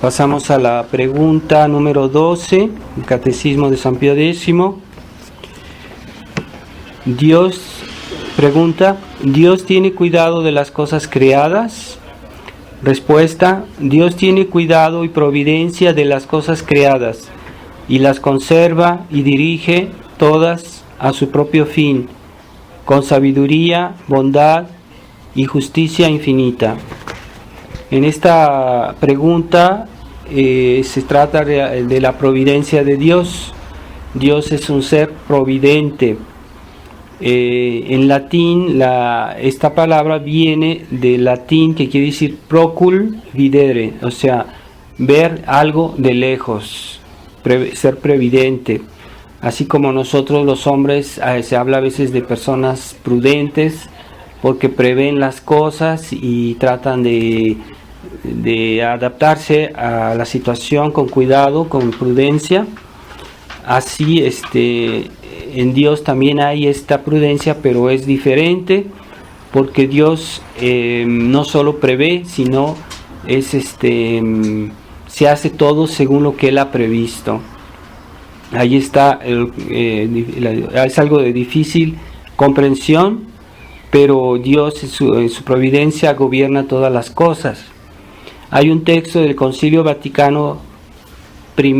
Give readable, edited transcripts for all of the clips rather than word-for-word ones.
Pasamos a la pregunta número 12, el Catecismo de San Pío X. Pregunta, ¿Dios tiene cuidado de las cosas creadas? Respuesta, Dios tiene cuidado y providencia de las cosas creadas, y las conserva y dirige todas a su propio fin, con sabiduría, bondad y justicia infinita. En esta pregunta se trata de la providencia de Dios. Dios es un ser providente. En latín, esta palabra viene del latín que quiere decir procul videre, o sea, ver algo de lejos, ser previdente. Así como nosotros los hombres, se habla a veces de personas prudentes, porque prevén las cosas y tratan de adaptarse a la situación con cuidado, con prudencia. Así en Dios también hay esta prudencia, pero es diferente, porque Dios no solo prevé, sino se hace todo según lo que Él ha previsto. Ahí está, es algo de difícil comprensión, pero Dios en su providencia gobierna todas las cosas. Hay un texto del Concilio Vaticano I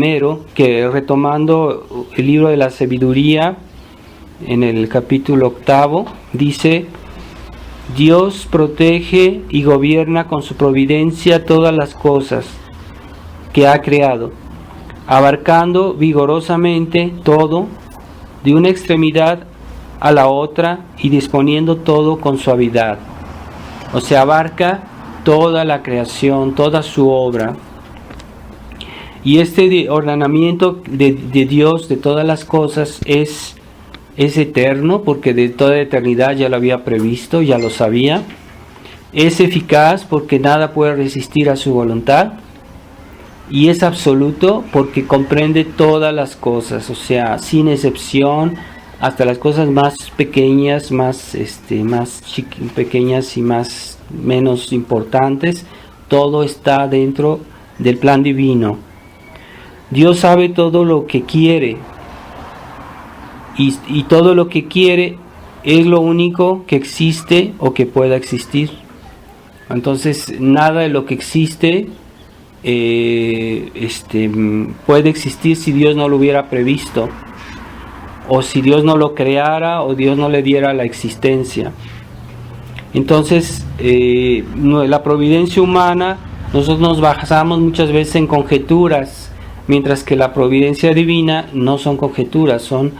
que, retomando el libro de la sabiduría, en el capítulo 8, dice: Dios protege y gobierna con su providencia todas las cosas que ha creado, abarcando vigorosamente todo, de una extremidad a la otra, y disponiendo todo con suavidad. O sea, abarca toda la creación, toda su obra. Y este ordenamiento de Dios de todas las cosas es eterno, porque de toda eternidad ya lo había previsto, ya lo sabía. Es eficaz, porque nada puede resistir a su voluntad. Y es absoluto, porque comprende todas las cosas, o sea, sin excepción, hasta las cosas más pequeñas, pequeñas y menos importantes. Todo está dentro del plan divino. Dios sabe todo lo que quiere, y todo lo que quiere es lo único que existe o que pueda existir. Entonces, nada de lo que existe puede existir si Dios no lo hubiera previsto, o si Dios no lo creara, o Dios no le diera la existencia. Entonces, la providencia humana, nosotros nos basamos muchas veces en conjeturas, mientras que la providencia divina no son conjeturas, son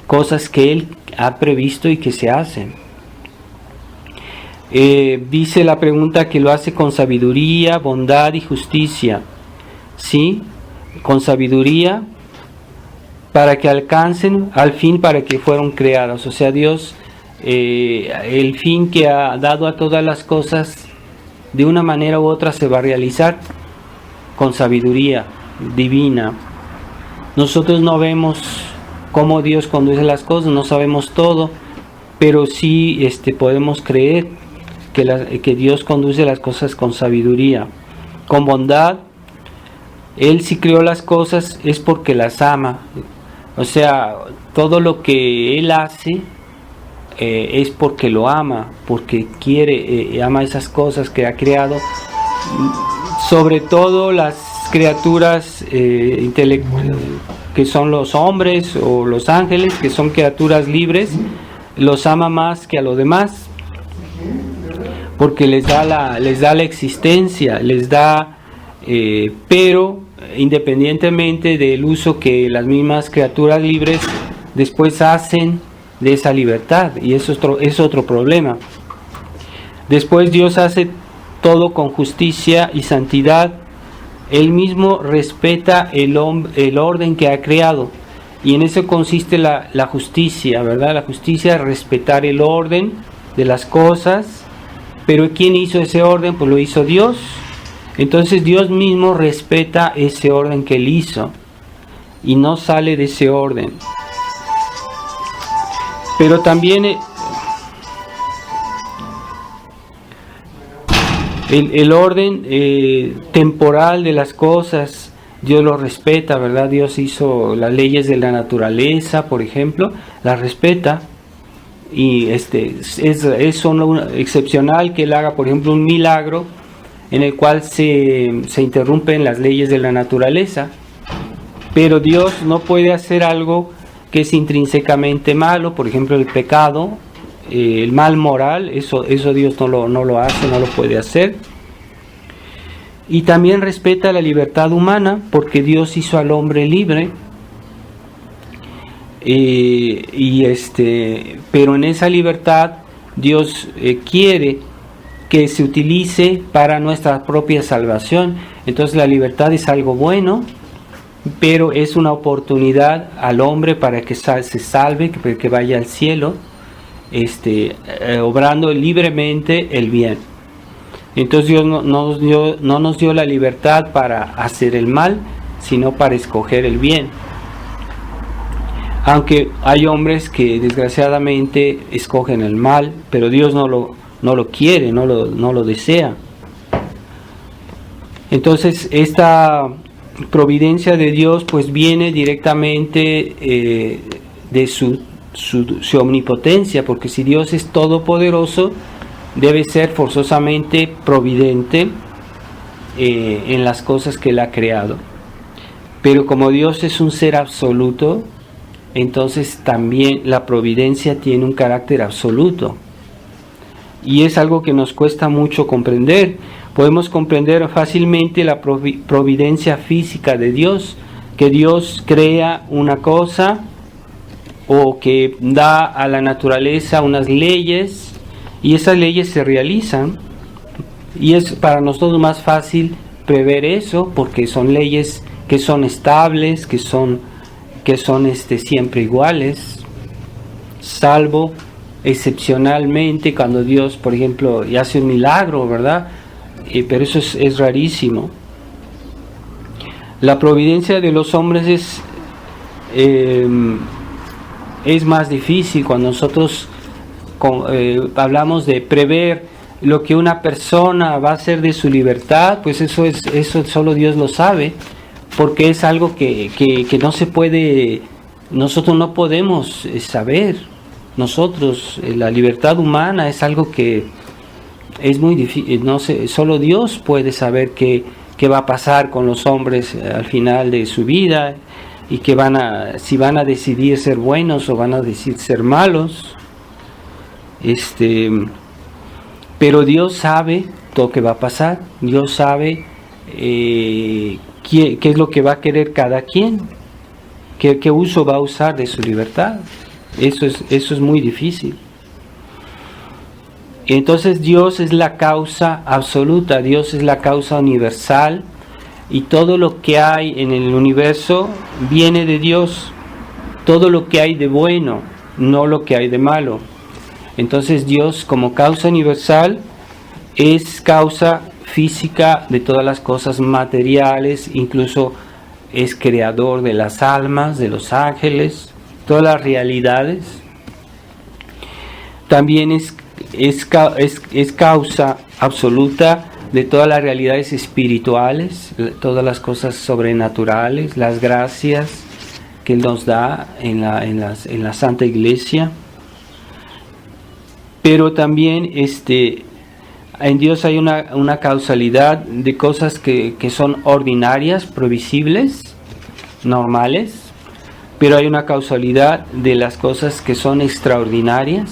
cosas que Él ha previsto y que se hacen. Dice la pregunta que lo hace con sabiduría, bondad y justicia. ¿Sí? Con sabiduría, para que alcancen al fin para que fueron creados. O sea, Dios, el fin que ha dado a todas las cosas, de una manera u otra se va a realizar con sabiduría divina. Nosotros no vemos cómo Dios conduce las cosas, no sabemos todo, pero sí podemos creer que Dios conduce las cosas con sabiduría, con bondad. Él, si creó las cosas, es porque las ama. O sea, todo lo que Él hace es porque lo ama, porque quiere, ama esas cosas que ha creado, sobre todo las criaturas que son los hombres o los ángeles, que son criaturas libres. Los ama más que a los demás, porque les da la existencia, les da, pero independientemente del uso que las mismas criaturas libres después hacen de esa libertad, y eso es otro problema. Después Dios hace todo con justicia y santidad. Él mismo respeta el orden que ha creado, y en eso consiste la justicia, ¿verdad? La justicia es respetar el orden de las cosas. Pero ¿quién hizo ese orden? Pues lo hizo Dios. Entonces Dios mismo respeta ese orden que Él hizo, y no sale de ese orden. Pero también El orden temporal de las cosas, Dios lo respeta, ¿verdad? Dios hizo las leyes de la naturaleza, por ejemplo, las respeta. Y es excepcional que Él haga, por ejemplo, un milagro en el cual se interrumpen las leyes de la naturaleza. Pero Dios no puede hacer algo que es intrínsecamente malo, por ejemplo, el pecado, el mal moral, eso Dios no lo hace, no lo puede hacer. Y también respeta la libertad humana, porque Dios hizo al hombre libre. Pero en esa libertad Dios quiere que se utilice para nuestra propia salvación. Entonces la libertad es algo bueno, pero es una oportunidad al hombre para que se salve, que vaya al cielo, obrando libremente el bien. Entonces Dios no nos dio la libertad para hacer el mal, sino para escoger el bien. Aunque hay hombres que desgraciadamente escogen el mal, pero Dios no lo quiere, no lo desea. Entonces esta providencia de Dios pues viene directamente de su omnipotencia, porque si Dios es todopoderoso, debe ser forzosamente providente en las cosas que Él ha creado. Pero como Dios es un ser absoluto, entonces también la providencia tiene un carácter absoluto. Y es algo que nos cuesta mucho comprender. Podemos comprender fácilmente la providencia física de Dios, que Dios crea una cosa o que da a la naturaleza unas leyes y esas leyes se realizan. Y es para nosotros más fácil prever eso porque son leyes que son estables, que son siempre iguales, salvo excepcionalmente cuando Dios, por ejemplo, hace un milagro, ¿verdad? Pero eso es rarísimo. La providencia de los hombres es más difícil cuando nosotros hablamos de prever lo que una persona va a hacer de su libertad, pues eso solo Dios lo sabe. Porque es algo que no se puede, nosotros no podemos saber. Nosotros, la libertad humana es algo que es muy difícil, no sé, solo Dios puede saber qué va a pasar con los hombres al final de su vida y si van a decidir ser buenos o van a decidir ser malos. Pero Dios sabe todo lo que va a pasar. Dios sabe qué es lo que va a querer cada quien, qué uso va a usar de su libertad. Eso es muy difícil. Entonces Dios es la causa absoluta, Dios es la causa universal, y todo lo que hay en el universo viene de Dios. Todo lo que hay de bueno, no lo que hay de malo. Entonces Dios, como causa universal, es causa física de todas las cosas materiales, incluso es creador de las almas, de los ángeles, todas las realidades. También es causa absoluta de todas las realidades espirituales, todas las cosas sobrenaturales, las gracias que Él nos da en la Santa Iglesia. Pero también en Dios hay una causalidad de cosas que son ordinarias, previsibles, normales, pero hay una causalidad de las cosas que son extraordinarias,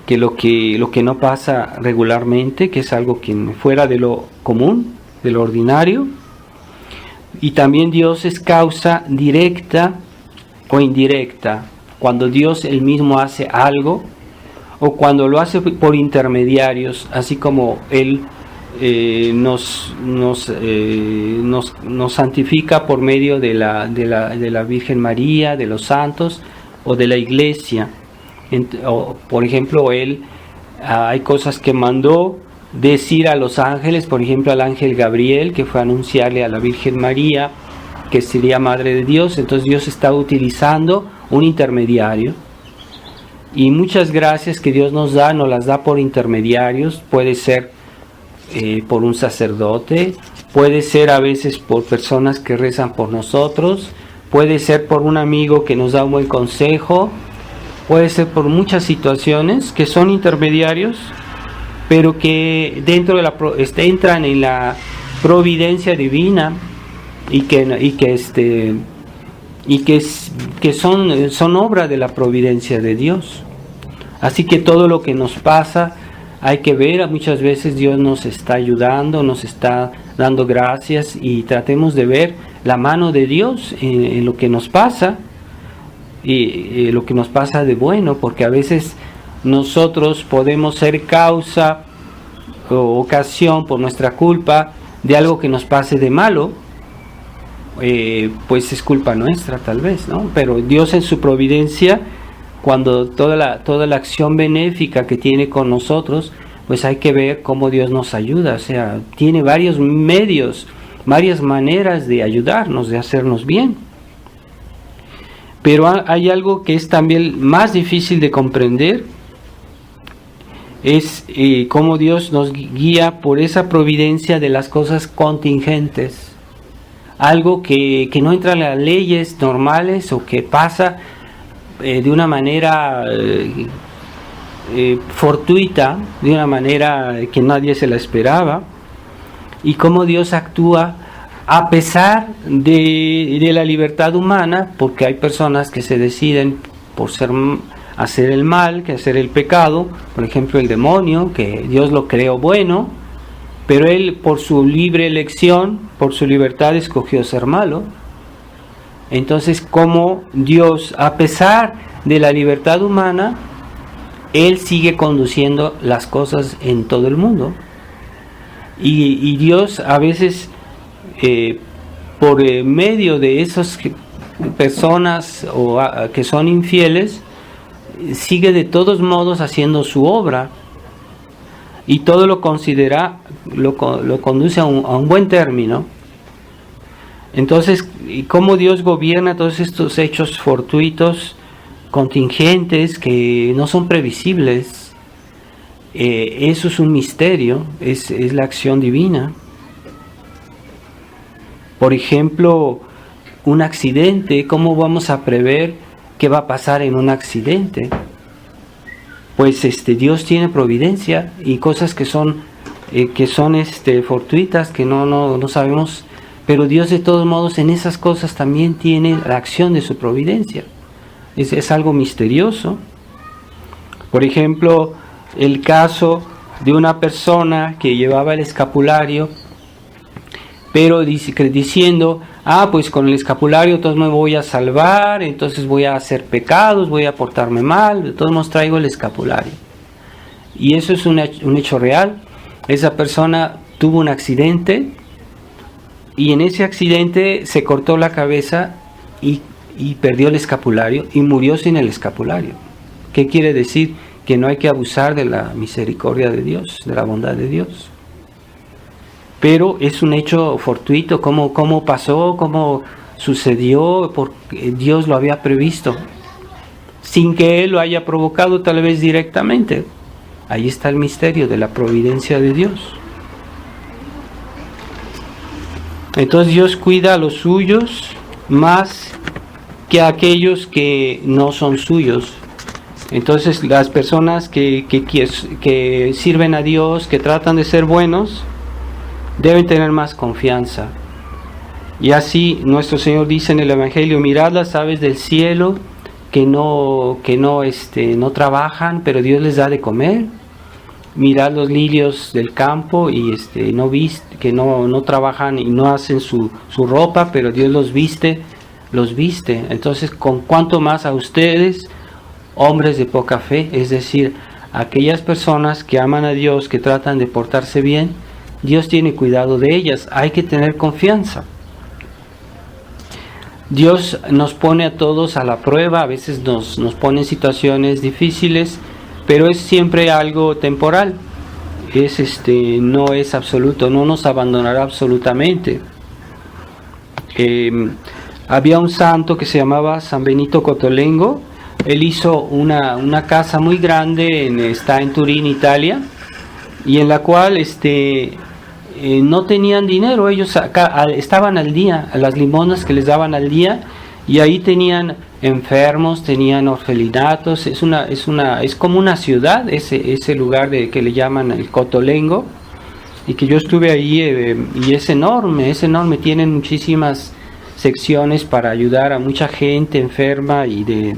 que lo que no pasa regularmente, que es algo que fuera de lo común, de lo ordinario. Y también Dios es causa directa o indirecta, cuando Dios él mismo hace algo, o cuando lo hace por intermediarios, así como Él nos santifica por medio de la Virgen María, de los santos o de la Iglesia. Por ejemplo, Él hay cosas que mandó decir a los ángeles, por ejemplo al ángel Gabriel, que fue a anunciarle a la Virgen María que sería Madre de Dios. Entonces Dios está utilizando un intermediario. Y muchas gracias que Dios nos las da por intermediarios. Puede ser por un sacerdote, puede ser a veces por personas que rezan por nosotros, puede ser por un amigo que nos da un buen consejo, puede ser por muchas situaciones que son intermediarios, pero que dentro de entran en la providencia divina y que son obra de la providencia de Dios. Así que todo lo que nos pasa hay que ver, muchas veces Dios nos está ayudando, nos está dando gracias, y tratemos de ver la mano de Dios en lo que nos pasa, y lo que nos pasa de bueno, porque a veces nosotros podemos ser causa o ocasión por nuestra culpa de algo que nos pase de malo. Pues es culpa nuestra tal vez, ¿no? Pero Dios en su providencia, cuando toda la acción benéfica que tiene con nosotros, pues hay que ver cómo Dios nos ayuda. O sea, tiene varios medios, varias maneras de ayudarnos, de hacernos bien. Pero hay algo que es también más difícil de comprender, es cómo Dios nos guía por esa providencia de las cosas contingentes. Algo que no entra en las leyes normales, o que pasa de una manera fortuita, de una manera que nadie se la esperaba, y cómo Dios actúa a pesar de la libertad humana, porque hay personas que se deciden por hacer el mal, que hacer el pecado. Por ejemplo, el demonio, que Dios lo creó bueno, pero él, por su libre elección, por su libertad, escogió ser malo. Entonces, como Dios, a pesar de la libertad humana, Él sigue conduciendo las cosas en todo el mundo. Y Dios a veces, por medio de esas personas que son infieles, sigue de todos modos haciendo su obra. Y todo lo conduce a un buen término. Entonces, cómo Dios gobierna todos estos hechos fortuitos, contingentes, que no son previsibles, eso es un misterio, es la acción divina. Por ejemplo, un accidente, ¿cómo vamos a prever qué va a pasar en un accidente? Pues Dios tiene providencia, y cosas que son fortuitas, que no sabemos, pero Dios de todos modos en esas cosas también tiene la acción de su providencia. Es algo misterioso. Por ejemplo, el caso de una persona que llevaba el escapulario, pero diciendo, pues con el escapulario entonces me voy a salvar, entonces voy a hacer pecados, voy a portarme mal, de todos modos traigo el escapulario. Y eso es un hecho real. Esa persona tuvo un accidente, y en ese accidente se cortó la cabeza y perdió el escapulario, y murió sin el escapulario. ¿Qué quiere decir? Que no hay que abusar de la misericordia de Dios, de la bondad de Dios. Pero es un hecho fortuito, cómo pasó, cómo sucedió, porque Dios lo había previsto, sin que Él lo haya provocado tal vez directamente. Ahí está el misterio de la providencia de Dios. Entonces Dios cuida a los suyos más que a aquellos que no son suyos. Entonces las personas que sirven a Dios, que tratan de ser buenos, deben tener más confianza. Y así nuestro Señor dice en el Evangelio: mirad las aves del cielo, que no trabajan, pero Dios les da de comer. Mirad los lirios del campo, y que no trabajan y no hacen su ropa, pero Dios los viste. Entonces, con cuánto más a ustedes, hombres de poca fe, es decir, aquellas personas que aman a Dios, que tratan de portarse bien, Dios tiene cuidado de ellas. Hay que tener confianza. Dios nos pone a todos a la prueba, a veces nos pone en situaciones difíciles, pero es siempre algo temporal. No es absoluto, no nos abandonará absolutamente. Había un santo que se llamaba San Benito Cotolengo, él hizo una casa muy grande, está en Turín, Italia, y en la cual no tenían dinero, ellos estaban al día, a las limonas que les daban al día, y ahí tenían enfermos, tenían orfelinatos. Es como una ciudad, ese lugar que le llaman el Cotolengo, y que yo estuve ahí, y es enorme, tienen muchísimas secciones para ayudar a mucha gente enferma y de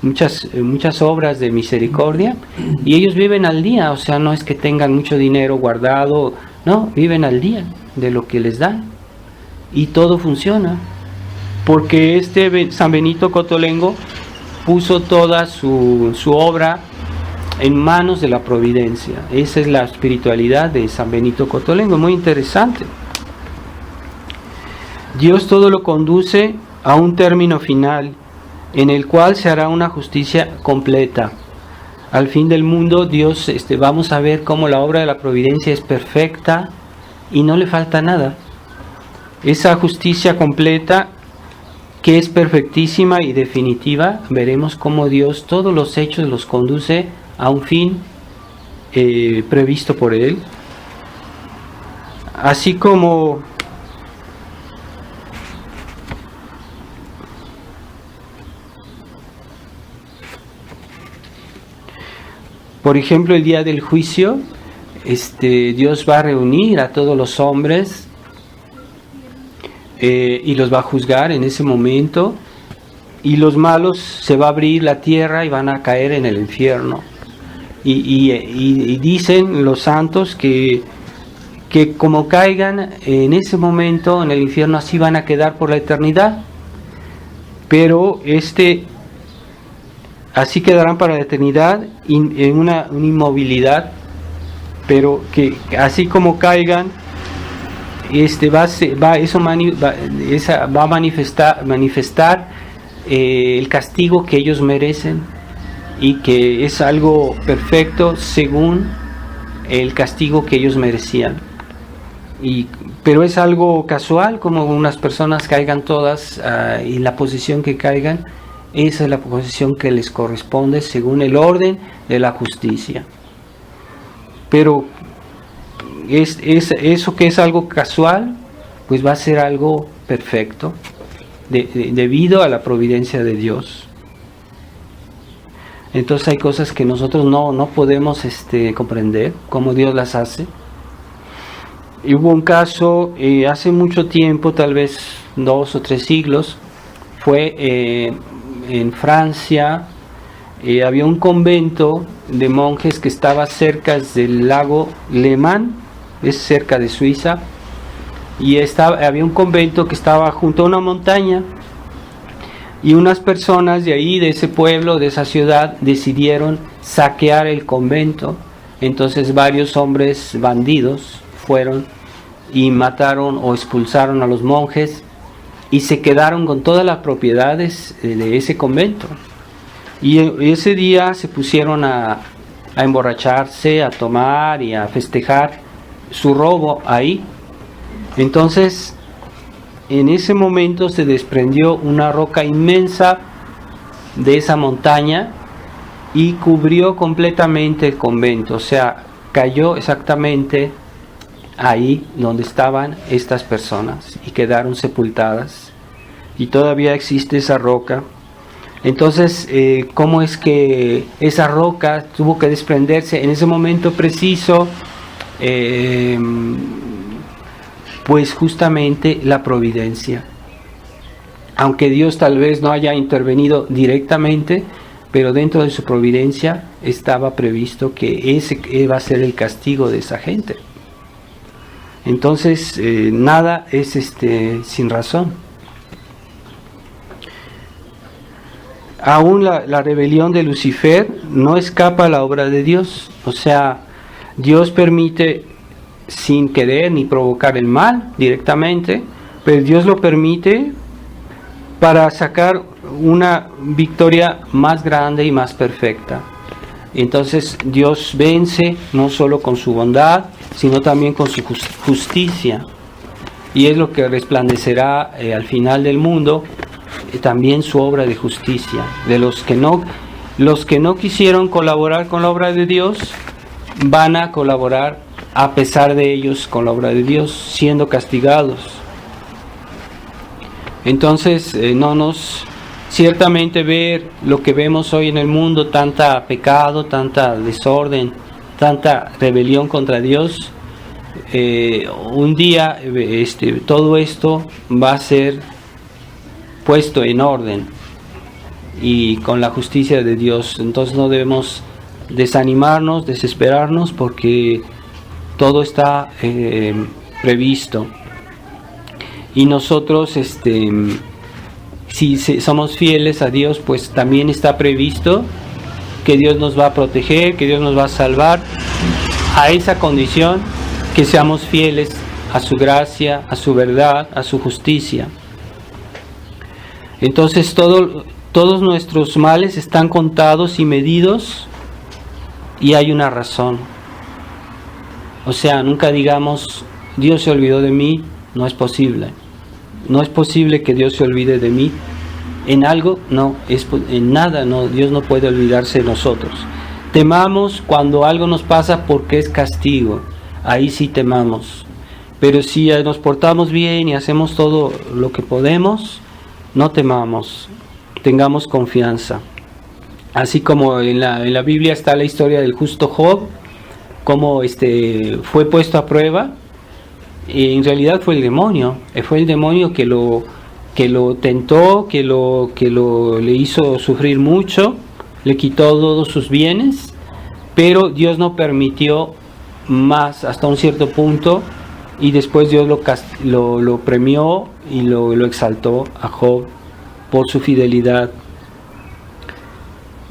muchas obras de misericordia, y ellos viven al día, o sea, no es que tengan mucho dinero guardado, no, viven al día de lo que les dan, y todo funciona, porque San Benito Cotolengo puso toda su obra en manos de la providencia. Esa es la espiritualidad de San Benito Cotolengo, muy interesante. Dios todo lo conduce a un término final, en el cual se hará una justicia completa. Al fin del mundo, Dios, vamos a ver cómo la obra de la providencia es perfecta y no le falta nada. Esa justicia completa, que es perfectísima y definitiva, veremos cómo Dios todos los hechos los conduce a un fin previsto por Él. Así como por ejemplo, el día del juicio, Dios va a reunir a todos los hombres y los va a juzgar en ese momento, y los malos se va a abrir la tierra y van a caer en el infierno. Y dicen los santos que como caigan en ese momento en el infierno, así van a quedar por la eternidad. Pero así quedarán para la eternidad en una inmovilidad, pero que así como caigan, va a manifestar el castigo que ellos merecen, y que es algo perfecto según el castigo que ellos merecían. Pero es algo casual, como unas personas caigan todas y la posición que caigan, esa es la posición que les corresponde según el orden de la justicia. Pero eso que es algo casual, pues va a ser algo perfecto, debido a la providencia de Dios. Entonces hay cosas que nosotros no podemos comprender cómo Dios las hace. Y hubo un caso hace mucho tiempo, tal vez 2 o 3 siglos, fue en Francia. Había un convento de monjes que estaba cerca del lago Léman, es cerca de Suiza, y había un convento que estaba junto a una montaña, y unas personas de ahí, de ese pueblo, de esa ciudad, decidieron saquear el convento. Entonces varios hombres bandidos fueron y mataron o expulsaron a los monjes, y se quedaron con todas las propiedades de ese convento. Y ese día se pusieron a emborracharse, a tomar y a festejar su robo ahí. Entonces, en ese momento se desprendió una roca inmensa de esa montaña y cubrió completamente el convento. O sea, cayó exactamente ahí donde estaban estas personas y quedaron sepultadas. Y todavía existe esa roca. Entonces, ¿cómo es que esa roca tuvo que desprenderse en ese momento preciso? Pues justamente la providencia. Aunque Dios tal vez no haya intervenido directamente, pero dentro de su providencia estaba previsto que ese va a ser el castigo de esa gente. Entonces, nada es sin razón. Aún la rebelión de Lucifer no escapa a la obra de Dios. O sea, Dios permite sin querer ni provocar el mal directamente, pero Dios lo permite para sacar una victoria más grande y más perfecta. Entonces Dios vence no solo con su bondad, sino también con su justicia, y es lo que resplandecerá al final del mundo, también su obra de justicia. De los que no quisieron colaborar con la obra de Dios, van a colaborar a pesar de ellos con la obra de Dios, siendo castigados. Entonces, ciertamente ver lo que vemos hoy en el mundo, tanta pecado, tanta desorden, tanta rebelión contra Dios, un día todo esto va a ser puesto en orden y con la justicia de Dios. Entonces no debemos desanimarnos, desesperarnos, porque todo está previsto. Y nosotros, si somos fieles a Dios, pues también está previsto que Dios nos va a proteger, que Dios nos va a salvar, a esa condición que seamos fieles a su gracia, a su verdad, a su justicia. Entonces todos nuestros males están contados y medidos, y hay una razón. O sea, nunca digamos, Dios se olvidó de mí. No es posible. No es posible que Dios se olvide de mí. En algo, no, en nada, no, Dios no puede olvidarse de nosotros. Temamos cuando algo nos pasa porque es castigo. Ahí sí temamos. Pero si nos portamos bien y hacemos todo lo que podemos, no temamos. Tengamos confianza. Así como en la Biblia está la historia del justo Job, como fue puesto a prueba, y en realidad fue el demonio que lo tentó, que le hizo sufrir mucho, le quitó todos sus bienes, pero Dios no permitió más hasta un cierto punto, y después Dios lo premió y lo exaltó a Job por su fidelidad.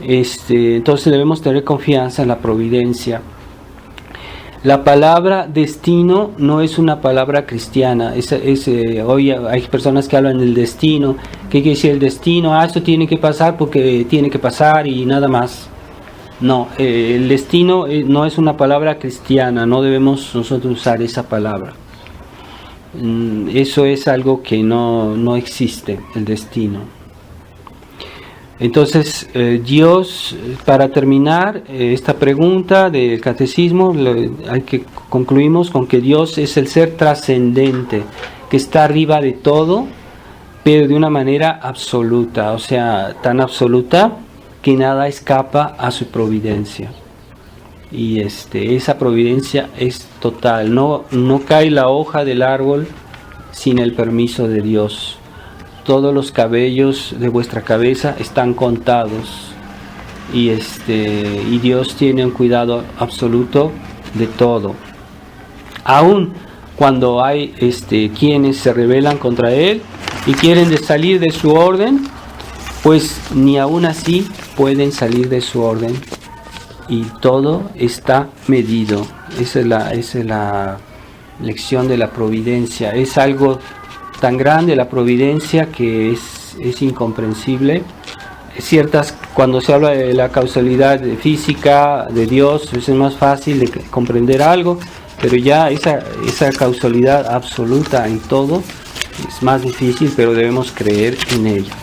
Entonces debemos tener confianza en la providencia. La palabra destino no es una palabra cristiana. Hoy hay personas que hablan del destino. ¿Qué quiere decir el destino? Esto tiene que pasar porque tiene que pasar y nada más. No, el destino no es una palabra cristiana. No debemos nosotros usar esa palabra. Eso es algo que no existe, el destino. Entonces, Dios, para terminar esta pregunta del catecismo, concluimos con que Dios es el ser trascendente, que está arriba de todo, pero de una manera absoluta, o sea, tan absoluta que nada escapa a su providencia. Y esa providencia es total, no cae la hoja del árbol sin el permiso de Dios. Todos los cabellos de vuestra cabeza están contados, y Dios tiene un cuidado absoluto de todo. Aun cuando hay quienes se rebelan contra Él y quieren salir de su orden, pues ni aún así pueden salir de su orden, y todo está medido. Esa es la lección de la providencia. Es algo tan grande la providencia que es incomprensible. Cuando se habla de la causalidad física de Dios, es más fácil de comprender algo, pero ya esa causalidad absoluta en todo es más difícil, pero debemos creer en ella.